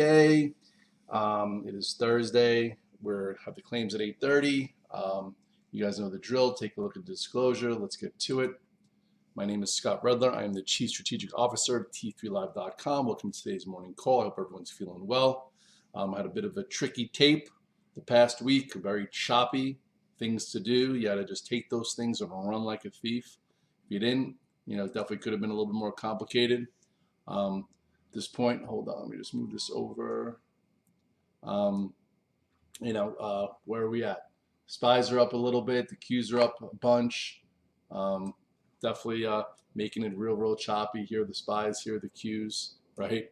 Friday. It is Thursday. We have the claims at 8:30. You guys know the drill. Take a look at the disclosure. Let's get to it. My name is Scott Redler. I am the Chief Strategic Officer at T3Live.com. Welcome to today's morning call. I hope everyone's feeling well. I had a bit of a tricky tape the past week, very choppy things to do. You had to just take those things and run like a thief. If you didn't, it definitely could have been a little bit more complicated. At this point, hold on, let me just move this over. Um, where are we at? Spies are up a little bit. The Qs are up a bunch. Um, Definitely making it real choppy. Here are the spies, here are the Qs, right?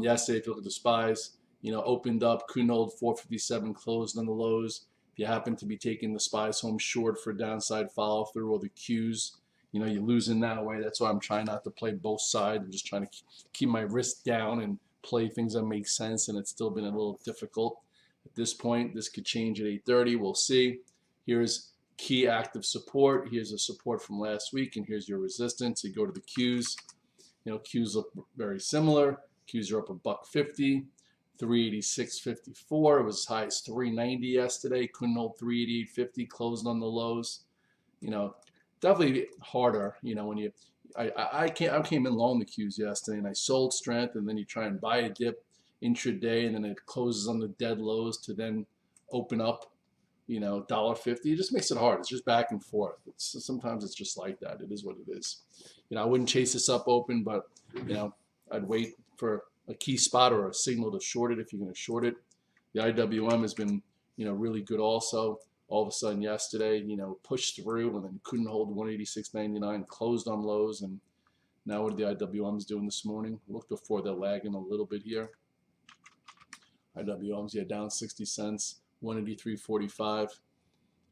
Yesterday, if you look at the spies, opened up, couldn't hold 457, closed on the lows. If you happen to be taking the spies home short for downside follow through, or the Qs, you're losing that way. That's why I'm trying not to play both sides. I'm just trying to keep my risk down and play things that make sense, and it's still been a little difficult at this point. This could change at 8:30. We'll see. Here's key active support. Here's a support from last week, and here's your resistance. You go to the Qs. Qs look very similar. Qs are up $1.50, 386.54. It was as high as 390 yesterday. Couldn't hold 388.50. Closed on the lows. Definitely harder. When I came in long the Qs yesterday, and I sold strength, and then you try and buy a dip intraday, and then it closes on the dead lows to then open up, $1.50. It just makes it hard. It's just back and forth. Sometimes it's just like that. It is what it is. I wouldn't chase this up open, but I'd wait for a key spot or a signal to short it if you're going to short it. The IWM has been really good also. All of a sudden yesterday, pushed through and then couldn't hold 186.99, closed on lows, and now what are the IWMs doing this morning? Look before they're lagging a little bit here. IWMs, yeah, down 60 cents, 183.45.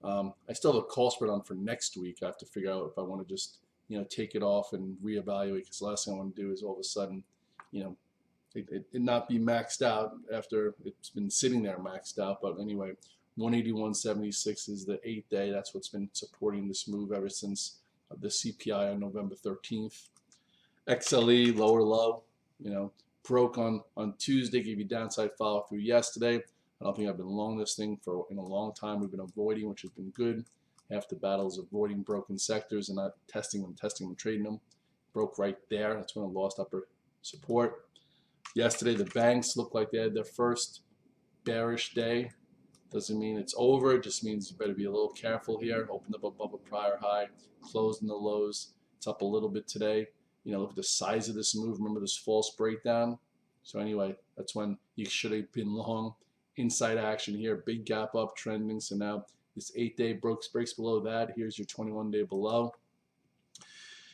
I still have a call spread on for next week. I have to figure out if I want to just, take it off and reevaluate, because the last thing I want to do is all of a sudden, it not be maxed out after it's been sitting there maxed out. But anyway, 181.76 is the 8-day. That's what's been supporting this move ever since the CPI on November 13th. XLE, lower low, broke on Tuesday, gave you downside follow through yesterday. I don't think I've been long this thing in a long time. We've been avoiding, which has been good. Half the battle is avoiding broken sectors and not testing them, trading them. Broke right there. That's when I lost upper support. Yesterday, the banks looked like they had their first bearish day. Doesn't mean it's over. It just means you better be a little careful here. Opened up above a prior high, closed in the lows. It's up a little bit today. Look at the size of this move. Remember this false breakdown? So anyway, that's when you should have been long. Inside action here. Big gap up, trending. So now this 8-day breaks below that. Here's your 21-day below.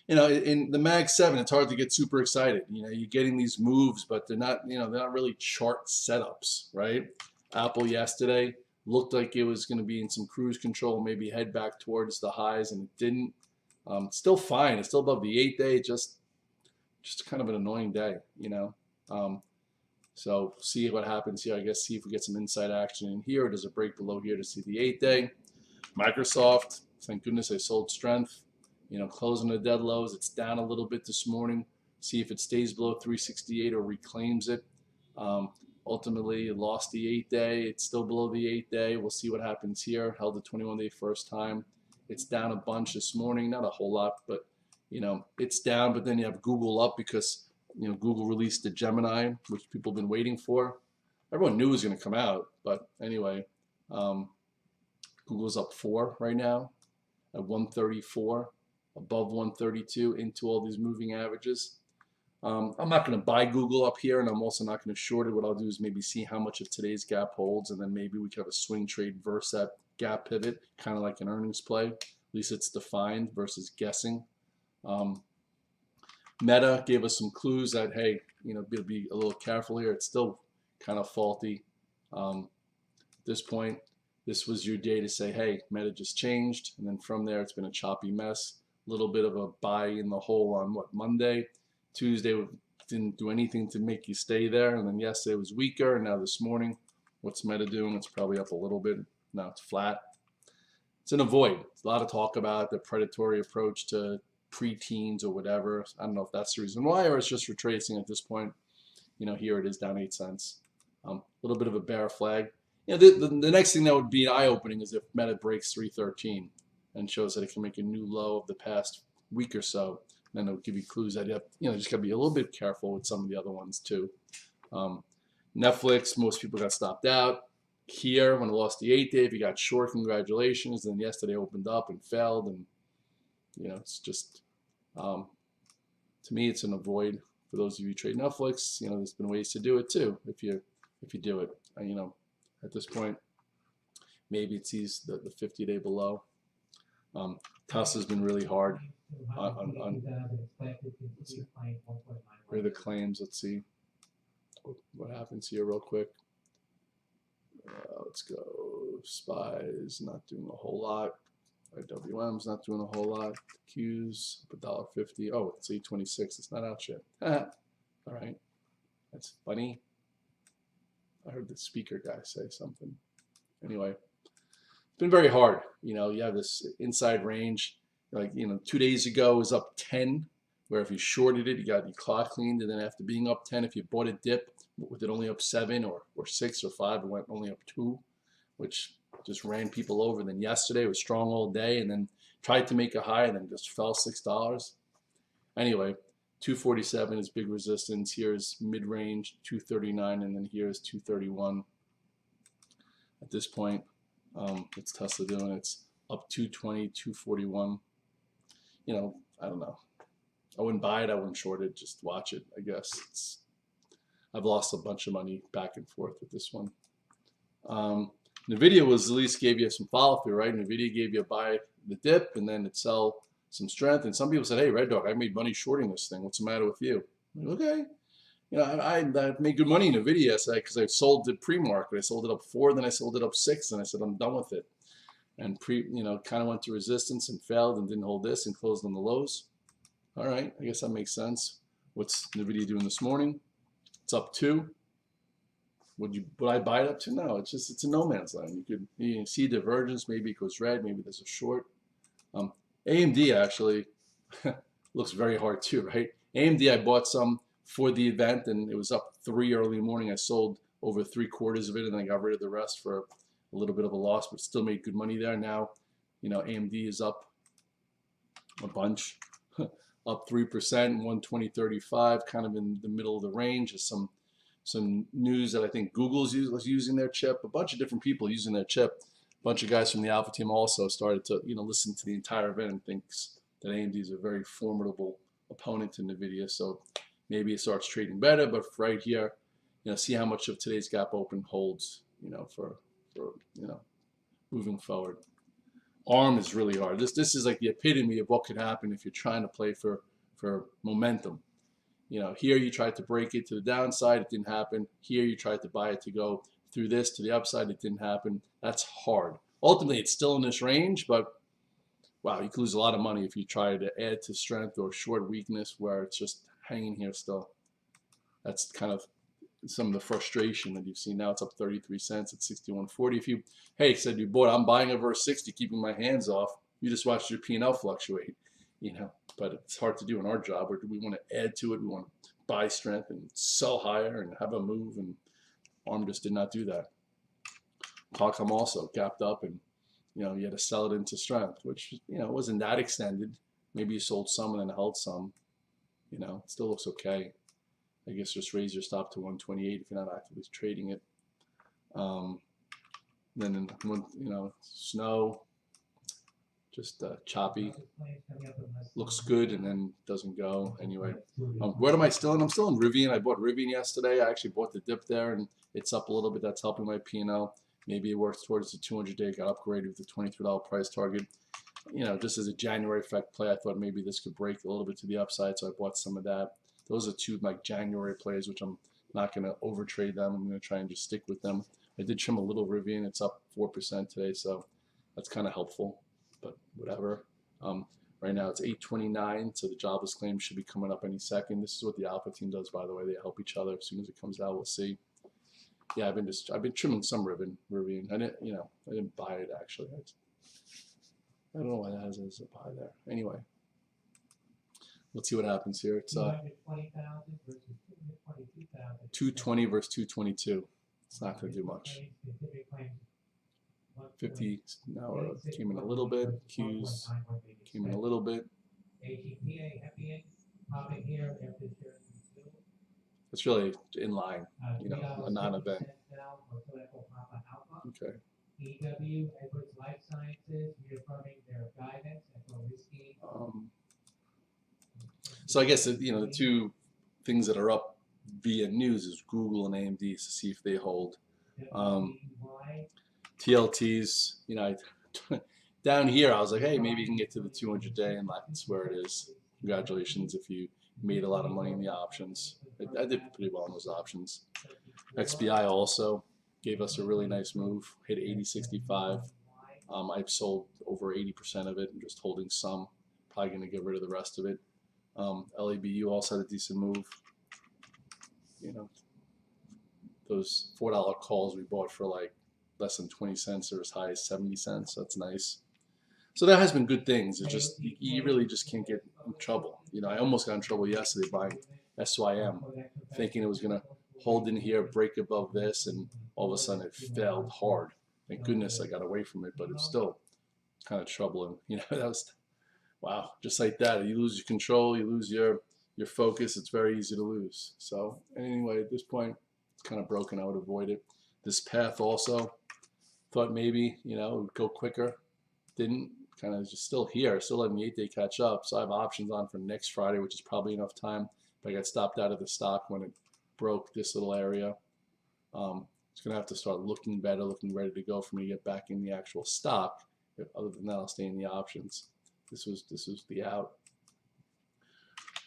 In the Mag 7, it's hard to get super excited. You're getting these moves, but they're not, they're not really chart setups, right? Apple yesterday looked like it was going to be in some cruise control, maybe head back towards the highs, and it didn't. Still fine. It's still above the 8-day. Just kind of an annoying day, So see what happens here. I guess see if we get some inside action in here. Or does it break below here to see the 8-day? Microsoft, thank goodness I sold strength. Closing the dead lows. It's down a little bit this morning. See if it stays below 368 or reclaims it. Ultimately, it lost the 8-day. It's still below the 8-day. We'll see what happens here. Held the 21-day first time. It's down a bunch this morning. Not a whole lot, but it's down. But then you have Google up because Google released the Gemini, which people have been waiting for. Everyone knew it was going to come out, but anyway, Google's up 4 right now at 134, above 132 into all these moving averages. I'm not going to buy Google up here, and I'm also not going to short it. What I'll do is maybe see how much of today's gap holds, and then maybe we could have a swing trade versus that gap pivot, kind of like an earnings play. At least it's defined versus guessing. Meta gave us some clues that, hey, be a little careful here. It's still kind of faulty. At this point, this was your day to say, hey, Meta just changed. And then from there, it's been a choppy mess. A little bit of a buy in the hole on Monday. Tuesday didn't do anything to make you stay there. And then yesterday was weaker. And now this morning, what's Meta doing? It's probably up a little bit. Now it's flat. It's an avoid. It's a lot of talk about the predatory approach to preteens or whatever. I don't know if that's the reason why, or it's just retracing at this point. here it is down 8 cents. A little bit of a bear flag. The next thing that would be eye-opening is if Meta breaks 313 and shows that it can make a new low of the past week or so. Then it'll give you clues that just got to be a little bit careful with some of the other ones too. Netflix, most people got stopped out. Here, when it lost the 8th day, if you got short, congratulations. Then yesterday opened up and failed, and it's just to me, it's an avoid. For those of you who trade Netflix, there's been ways to do it too. If you do it, at this point, maybe it sees the 50-day below. Tesla's been really hard on where the claims. Let's see what happens here real quick. Let's go. SPY's not doing a whole lot. IWM's not doing a whole lot. Q's up $1.50. Oh, it's 8.26. It's not out yet. All right, that's funny. I heard the speaker guy say something. Anyway, it's been very hard. You have this inside range. Like 2 days ago it was up 10, where if you shorted it, you got your clock cleaned, and then after being up 10, if you bought a dip with it only up 7 or 6 or 5, it went only up 2, which just ran people over. Then yesterday it was strong all day, and then tried to make a high, and then just fell $6. Anyway, 247 is big resistance. Here's mid-range 239, and then here's 231. At this point, it's Tesla doing. It's up 220, 241. I don't know. I wouldn't buy it. I wouldn't short it. Just watch it. I guess I've lost a bunch of money back and forth with this one. NVIDIA was at least gave you some follow through, right? NVIDIA gave you a buy the dip, and then it sell some strength. And some people said, "Hey, Red Dog, I made money shorting this thing. What's the matter with you?" I'm like, okay. I made good money in NVIDIA yesterday because I sold it pre-market. I sold it up 4, then I sold it up 6, and I said I'm done with it. And kind of went to resistance and failed and didn't hold this and closed on the lows. All right, I guess that makes sense. What's NVIDIA doing this morning? It's up 2. Would I buy it up to? No, it's a no man's land. You can see divergence. Maybe it goes red. Maybe there's a short. AMD actually looks very hard too, right? AMD, I bought some for the event, and it was up 3 early morning. I sold over 3/4 of it, and then I got rid of the rest for a little bit of a loss, but still made good money there. Now, AMD is up a bunch, up 3%, 120.35, kind of in the middle of the range. There's some news that I think Google's using their chip. A bunch of different people using their chip. A bunch of guys from the Alpha team also started to listen to the entire event and thinks that AMD is a very formidable opponent to NVIDIA. So maybe it starts trading better, but right here, see how much of today's gap open holds, for moving forward. ARM is really hard. This is like the epitome of what could happen if you're trying to play for momentum. Here you tried to break it to the downside, it didn't happen. Here you tried to buy it to go through this to the upside, it didn't happen. That's hard. Ultimately, it's still in this range, but wow, you could lose a lot of money if you try to add to strength or short weakness where it's just hanging here still. That's kind of some of the frustration that you've seen. Now it's up 33 cents at 61.40. If you said you bought, I'm buying over 60, keeping my hands off, you just watched your P&L fluctuate, but it's hard to do in our job. Or do we want to add to it? We want to buy strength and sell higher and have a move, and ARM just did not do that. Qualcomm also gapped up, and you had to sell it into strength, which wasn't that extended. Maybe you sold some and then held some. It still looks okay. I guess just raise your stop to 128 if you're not actively trading it. Then snow, just choppy. Looks good and then doesn't go. Anyway, what am I still in? I'm still in Rivian. I bought Rivian yesterday. I actually bought the dip there, and it's up a little bit. That's helping my P&L. Maybe it works towards the 200-day. Got upgraded with the $23 price target. Just as a January effect play, I thought maybe this could break a little bit to the upside, so I bought some of that. Those are 2 like January plays, which I'm not going to overtrade them. I'm going to try and just stick with them. I did trim a little Rivian. It's up 4% today, so that's kind of helpful, but whatever. Right now it's 8:29, so the jobless claim should be coming up any second. This is what the Alpha team does, by the way. They help each other. As soon as it comes out, we'll see. Yeah, I've been trimming some Rivian. I didn't buy it actually. I don't know why that has a buy there. Anyway, Let's see what happens here. It's 220,000 versus 222,000. 220 versus 222. It's not going to do much. 50 now came in a little bit. Q's came in a little bit. It's really in line, you know, a non-event. Okay. EW, Edwards Life Sciences, reaffirming their guidance and risky. So I guess you know the two things that are up via news is Google and AMD to see if they hold. TLTs, you know, down here I was like, hey, maybe you can get to the 200-day, and that's where it is. Congratulations if you made a lot of money in the options. I did pretty well in those options. XBI also gave us a really nice move, hit 80.65. I've sold over 80% of it. I'm just holding some. Probably going to get rid of the rest of it. LABU also had a decent move. You know, those $4 calls we bought for like less than 20 cents or as high as 70 cents. So that's nice. So that has been good things. It's just you really just can't get in trouble. You know, I almost got in trouble yesterday buying SYM, thinking it was going to hold in here, break above this, and all of a sudden it failed hard. Thank goodness I got away from it, but it's still kind of troubling. You know, that was wow, just like that. You lose your control, you lose your focus. It's very easy to lose. So anyway, at this point, it's kind of broken. I would avoid it. This path also thought maybe, you know, it would go quicker. Didn't. Kind of just still here, still letting the 8-day catch up. So I have options on for next Friday, which is probably enough time. But I got stopped out of the stock when it broke this little area. It's going to have to start looking better, looking ready to go for me to get back in the actual stock. Other than that, I'll stay in the options. This was the out.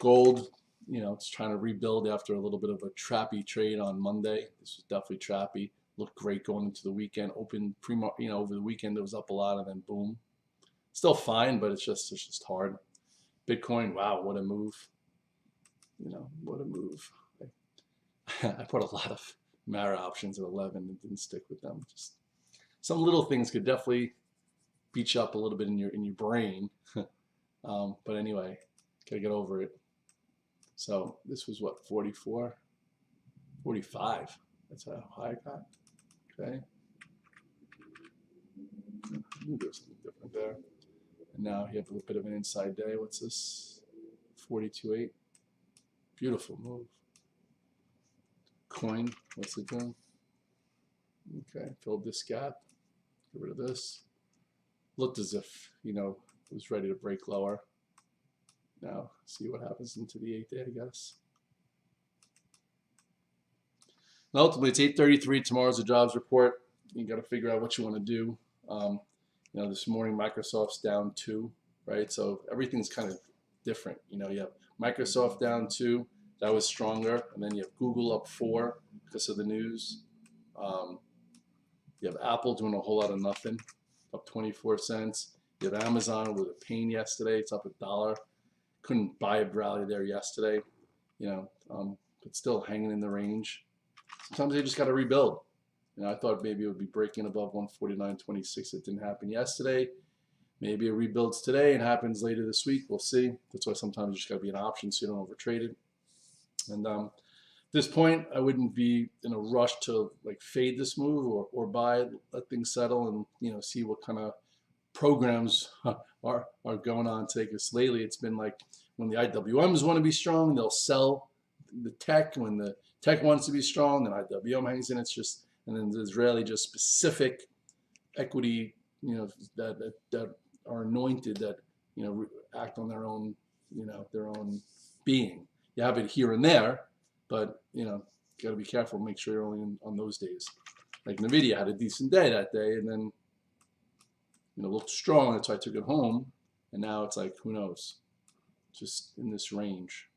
Gold, you know, it's trying to rebuild after a little bit of a trappy trade on Monday. This was definitely trappy. Looked great going into the weekend. Open you know, over the weekend it was up a lot, and then boom. Still fine, but it's just hard. Bitcoin, wow, what a move. You know, what a move. I put a lot of Mara options at 11 and didn't stick with them. Just some little things could definitely beat you up a little bit in your brain. But anyway, gotta get over it. So this was what, 44? 45. That's how high I got. Okay. I knew there was something different there. And now you have a little bit of an inside day. What's this? 42.8. Beautiful move. Coin, what's it doing? Okay, filled this gap. Get rid of this. Looked as if, you know, it was ready to break lower. Now, see what happens into the 8-day, I guess. And ultimately, it's 8:33. Tomorrow's a jobs report. You got to figure out what you want to do. You know, this morning Microsoft's down 2, right? So everything's kind of different. You know, you have Microsoft down 2, that was stronger, and then you have Google up 4 because of the news. You have Apple doing a whole lot of nothing, up 24 cents. You have Amazon with a pain yesterday, it's up $1. Couldn't buy a rally there yesterday, you know, but still hanging in the range. Sometimes they just got to rebuild. You know, I thought maybe it would be breaking above 149.26. It didn't happen yesterday. Maybe it rebuilds today and happens later this week. We'll see. That's why sometimes you just got to be an option so you don't overtrade it. And at this point, I wouldn't be in a rush to like fade this move or buy, let things settle, and you know, see what kind of programs are going on today. Because lately it's been like when the IWMs want to be strong, they'll sell the tech. When the tech wants to be strong, then IWM hangs in. It's just, and then there's rarely just specific equity, you know, that are anointed, that, you know, act on their own, you know, their own being. You have it here and there, but you know, you got to be careful. Make sure you're only on those days. Like Nvidia had a decent day that day, and then, you know, looked strong. That's why I took it home, and now it's like, who knows? Just in this range.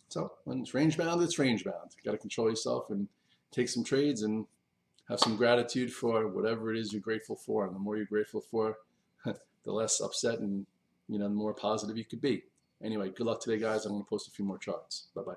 So when it's range bound, it's range bound. You got to control yourself and take some trades and have some gratitude for whatever it is you're grateful for. And the more you're grateful for, the less upset and, you know, the more positive you could be. Anyway, good luck today, guys. I'm going to post a few more charts. Bye-bye.